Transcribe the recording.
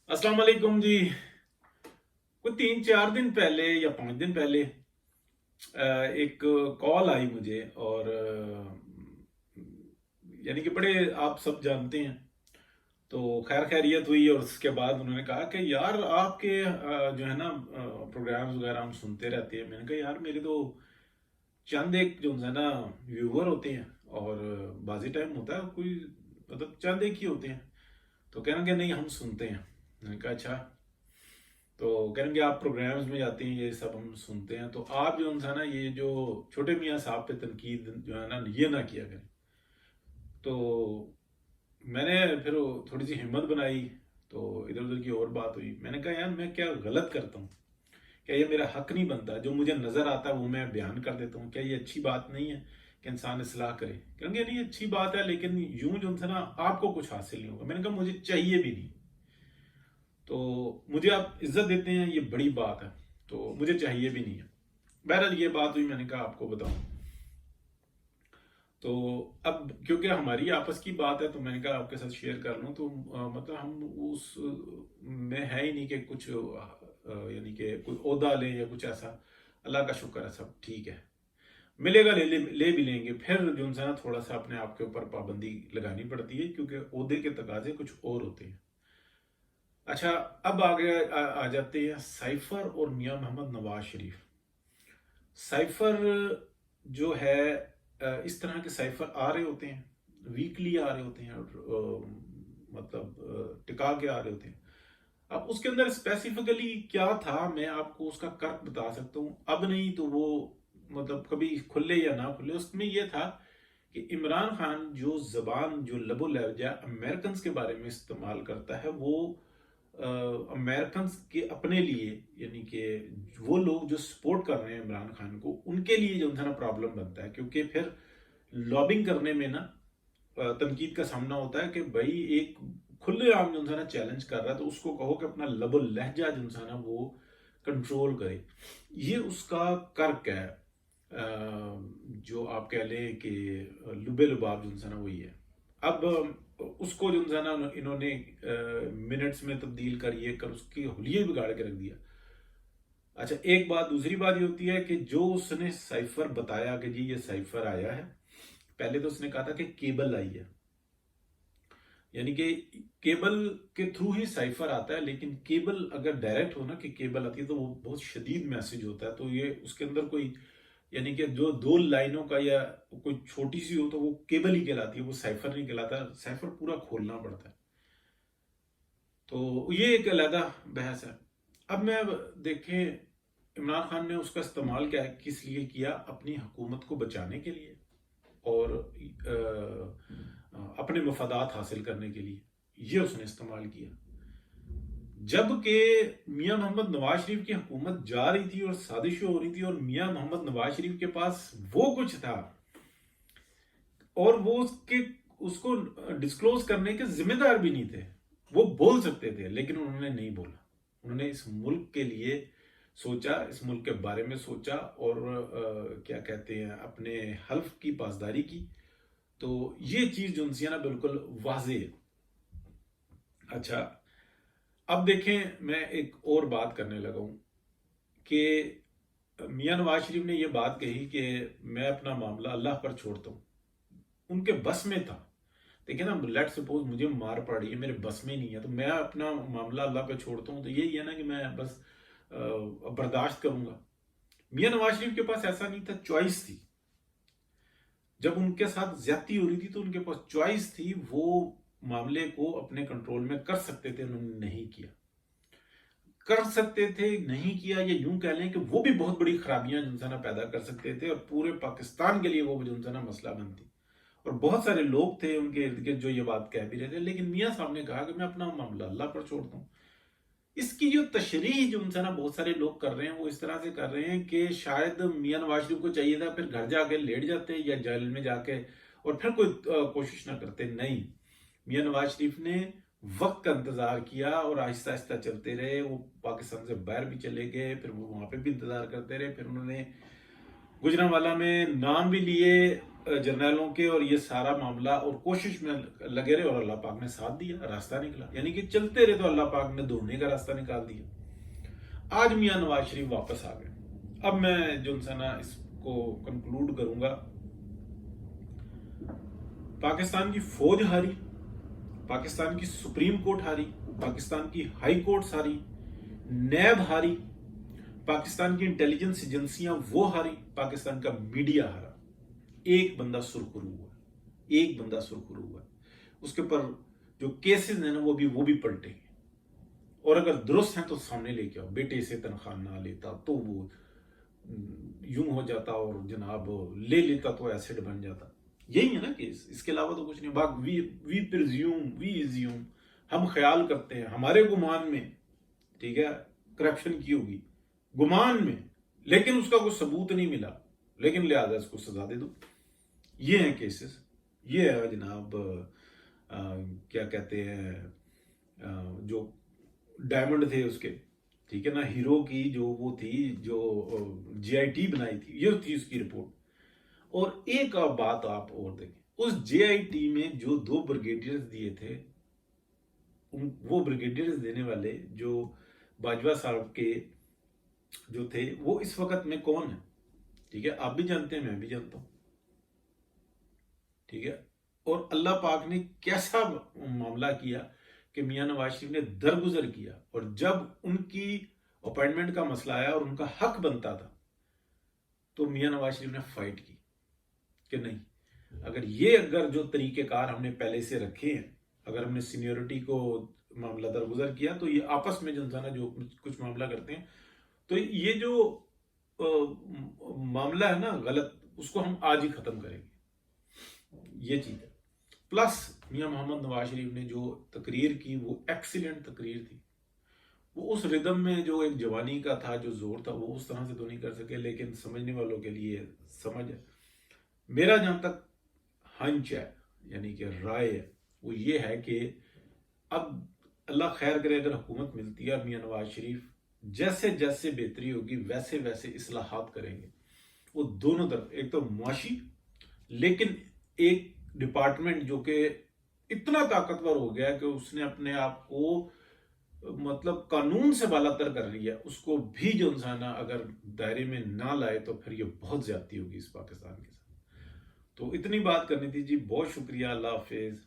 अस्सलाम वालेकुम जी। कोई 3-4 दिन पहले या 5 दिन पहले एक कॉल आई मुझे और यानी कि बड़े आप सब जानते हैं। तो खैर खैरियत हुई और उसके बाद उन्होंने कहा कि यार आपके जो है ना प्रोग्राम्स वगैरह हम सुनते रहते हैं। मैंने कहा यार मेरे तो चंद एक जो है ना व्यूवर होते हैं और बाजी टाइम होता है कोई, मतलब चंद एक ही होते हैं। तो कहना कि नहीं हम सुनते हैं। मैंने कहा अच्छा। तो कहेंगे आप प्रोग्राम्स में जाते हैं ये सब हम सुनते हैं, तो आप जो है ना ये जो छोटे मियाँ साहब पे तनकीद जो है ना ये ना किया करें। तो मैंने फिर वो थोड़ी सी हिम्मत बनाई। तो इधर उधर की और बात हुई। मैंने कहा यार मैं क्या गलत करता हूँ? क्या ये मेरा हक नहीं बनता? जो मुझे नजर आता है वो मैं बयान कर देता हूँ। क्या ये अच्छी बात नहीं है कि इंसान इस्लाह करे? कहेंगे नहीं अच्छी बात है, लेकिन यूं जो है ना आपको कुछ हासिल नहीं होगा। मैंने कहा मुझे चाहिए भी नहीं। तो मुझे आप इज्जत देते हैं ये बड़ी बात है, तो मुझे चाहिए भी नहीं है। बहरहाल ये बात हुई, मैंने कहा आपको बताऊं। तो अब क्योंकि हमारी आपस की बात है तो मैंने कहा आपके साथ शेयर कर लूं। तो मतलब हम उस में है ही नहीं कि कुछ यानी कि कोई ओहदा लें या कुछ ऐसा। अल्लाह का शुक्र है सब ठीक है। मिलेगा ले भी लेंगे। फिर जो है ना थोड़ा सा अपने आप के ऊपर पाबंदी लगानी पड़ती है क्योंकि ओहदे के तकाजे कुछ और होते हैं। अच्छा, अब आगे आ जाते हैं साइफर और मियां मोहम्मद नवाज शरीफ। साइफर जो है इस तरह के साइफर आ रहे होते हैं, वीकली आ रहे होते हैं और मतलब टिका के आ रहे होते हैं। अब उसके अंदर स्पेसिफिकली क्या था मैं आपको उसका कर्क बता सकता हूँ। अब नहीं तो वो मतलब कभी खुले या ना खुले, उसमें यह था कि इमरान खान जो जबान जो लबो लहजा अमेरिकन के बारे में इस्तेमाल करता है वो अमेरिकन के अपने लिए, यानी कि वो लोग जो सपोर्ट कर रहे हैं इमरान खान को उनके लिए जो है ना प्रॉब्लम बनता है। क्योंकि फिर लॉबिंग करने में ना तनकीद का सामना होता है कि भाई एक खुले आम जो है ना चैलेंज कर रहा है तो उसको कहो कि अपना लबो लहजा जो है ना वो कंट्रोल करे। ये उसका कर्क है। जो आप कह लें कि लुबे लुबाब जो है ना वही है। अब उसको जो है ना इन्होंने मिनट्स में तब्दील कर ये कर उसकी हुलिये बिगाड़ के रख दिया। अच्छा, एक बात दूसरी बात ये होती है कि जो उसने साइफर बताया कि जी ये साइफर आया है, पहले तो उसने कहा था कि केबल आई है, यानी कि केबल के थ्रू ही साइफर आता है। लेकिन केबल अगर डायरेक्ट हो ना कि केबल आती है तो वो बहुत शदीद मैसेज होता है। तो ये उसके अंदर कोई यानी कि जो दो लाइनों का या कोई छोटी सी हो तो वो केबल ही कहलाती है, वो साइफर नहीं कहलाता। साइफर पूरा खोलना पड़ता है। तो ये एक अलहदा बहस है। अब मैं देखें इमरान खान ने उसका इस्तेमाल क्या किस लिए किया? अपनी हुकूमत को बचाने के लिए और अपने मफादात हासिल करने के लिए ये उसने इस्तेमाल किया। जबकि मियां मोहम्मद नवाज शरीफ की हुकूमत जा रही थी और साजिशें हो रही थी और मियां मोहम्मद नवाज शरीफ के पास वो कुछ था और वो उसको डिस्क्लोज करने के जिम्मेदार भी नहीं थे। वो बोल सकते थे लेकिन उन्होंने नहीं बोला। उन्होंने इस मुल्क के लिए सोचा, इस मुल्क के बारे में सोचा और क्या कहते हैं अपने हल्फ की पासदारी की। तो ये चीज जो है ना बिल्कुल वाजे है। अच्छा, अब देखें मैं एक और बात करने लगा हूं कि मियां नवाज शरीफ ने यह बात कही कि मैं अपना मामला अल्लाह पर छोड़ता हूं। उनके बस में था। देखिए ना, लेट सपोज मुझे मार पड़ रही है, मेरे बस में नहीं है, तो मैं अपना मामला अल्लाह पे छोड़ता हूँ। तो यही है ना कि मैं बस बर्दाश्त करूंगा। मियां नवाज शरीफ के पास ऐसा नहीं था, चॉइस थी। जब उनके साथ ज्यादती हो रही थी तो उनके पास चॉइस थी, वो मामले को अपने कंट्रोल में कर सकते थे, उन्होंने नहीं किया। कर सकते थे नहीं किया, या यूं कह लें कि वो भी बहुत बड़ी खराबियां जो है ना पैदा कर सकते थे और पूरे पाकिस्तान के लिए वो जो है ना मसला बनती। और बहुत सारे लोग थे उनके इर्द गिर्द जो ये बात कह भी रहे थे, लेकिन मियां साहब ने कहा कि मैं अपना मामला अल्लाह पर छोड़ता हूँ। इसकी जो तशरीह जो उनसे ना बहुत सारे लोग कर रहे हैं वो इस तरह से कर रहे हैं कि शायद मियां नवाज शरीफ को चाहिए था फिर घर जाके लेट जाते या जेल में जाके और फिर कोई कोशिश ना करते। नहीं, मियां नवाज शरीफ ने वक्त का इंतजार किया और आहिस्ता आहिस्ता चलते रहे। वो पाकिस्तान से बाहर भी चले गए, फिर वो वहां पे भी इंतजार करते रहे। फिर उन्होंने गुजरांवाला में नाम भी लिए, جرنیلوں کے اور یہ سارا معاملہ اور کوشش میں لگے رہے اور اللہ پاک نے ساتھ دیا، راستہ نکلا، یعنی کہ چلتے رہے تو اللہ پاک نے دھونے کا راستہ نکال دیا۔ آج میاں نواز شریف واپس آ گئے۔ اب میں جو نا اس کو کنکلوڈ کروں گا، پاکستان کی فوج ہاری، پاکستان کی سپریم کورٹ ہاری، پاکستان کی ہائی کورٹ ہاری، نیب ہاری، پاکستان کی انٹیلیجنس ایجنسیاں وہ ہاری، پاکستان کا میڈیا ہارا۔ ایک بندہ سرخرو ہوا، ایک بندہ سرخرو ہوا، اس کے پر جو کیسز ہیں نا وہ بھی پلٹیں گے، اور اگر درست ہیں تو سامنے لے کے آؤ۔ بیٹے سے تنخواہ نہ لیتا تو وہ یوں ہو جاتا، اور جناب لے لیتا تو ایسڈ بن جاتا۔ یہی ہے نا کیس، اس کے علاوہ تو کچھ نہیں۔ وی پرزیوم، ہم خیال کرتے ہیں ہمارے گمان میں، ٹھیک ہے، کرپشن کی ہوگی گمان میں، لیکن اس کا کوئی ثبوت نہیں ملا، لیکن لہذا اس کو سزا دے دو۔ یہ ہیں کیسز، یہ ہے جناب کیا کہتے ہیں جو ڈائمنڈ تھے اس کے، ٹھیک ہے نا، ہیرو کی جو وہ تھی، جو جے آئی ٹی بنائی تھی، یہ تھی اس کی رپورٹ۔ اور ایک بات آپ اور دیکھیں، اس جے آئی ٹی میں جو 2 بریگیڈیئرز دیے تھے، وہ بریگیڈیئرز دینے والے جو باجوہ صاحب کے جو تھے، وہ اس وقت میں کون ہیں؟ ٹھیک ہے، آپ بھی جانتے ہیں، میں بھی جانتا ہوں، ٹھیک ہے۔ اور اللہ پاک نے کیسا معاملہ کیا کہ میاں نواز شریف نے درگزر کیا، اور جب ان کی اپائنٹمنٹ کا مسئلہ آیا اور ان کا حق بنتا تھا تو میاں نواز شریف نے فائٹ کی کہ نہیں، اگر جو طریقہ کار ہم نے پہلے سے رکھے ہیں، اگر ہم نے سینیورٹی کو معاملہ درگزر کیا تو یہ آپس میں جو کچھ معاملہ کرتے ہیں، تو یہ جو معاملہ ہے نا غلط، اس کو ہم آج ہی ختم کریں گے، یہ چیز ہے۔ پلس میاں محمد نواز شریف نے جو تقریر کی وہ ایکسیلنٹ تقریر تھی، وہ اس ردم میں جو ایک جوانی کا تھا، جو زور تھا، وہ اس طرح سے تو نہیں کر سکے، لیکن سمجھنے والوں کے لیے سمجھ ہے۔ میرا جہاں تک ہنچ ہے، یعنی کہ رائے ہے، وہ یہ ہے کہ اب اللہ خیر کرے اگر حکومت ملتی ہے، میاں نواز شریف جیسے جیسے بہتری ہوگی ویسے ویسے اصلاحات کریں گے، وہ دونوں طرف، ایک تو معاشی، لیکن ایک ڈپارٹمنٹ جو کہ اتنا طاقتور ہو گیا کہ اس نے اپنے آپ کو مطلب قانون سے بالا تر کر لیا، اس کو بھی جو انسان اگر دائرے میں نہ لائے تو پھر یہ بہت زیادتی ہوگی اس پاکستان کے ساتھ۔ تو اتنی بات کرنی تھی جی، بہت شکریہ، اللہ حافظ۔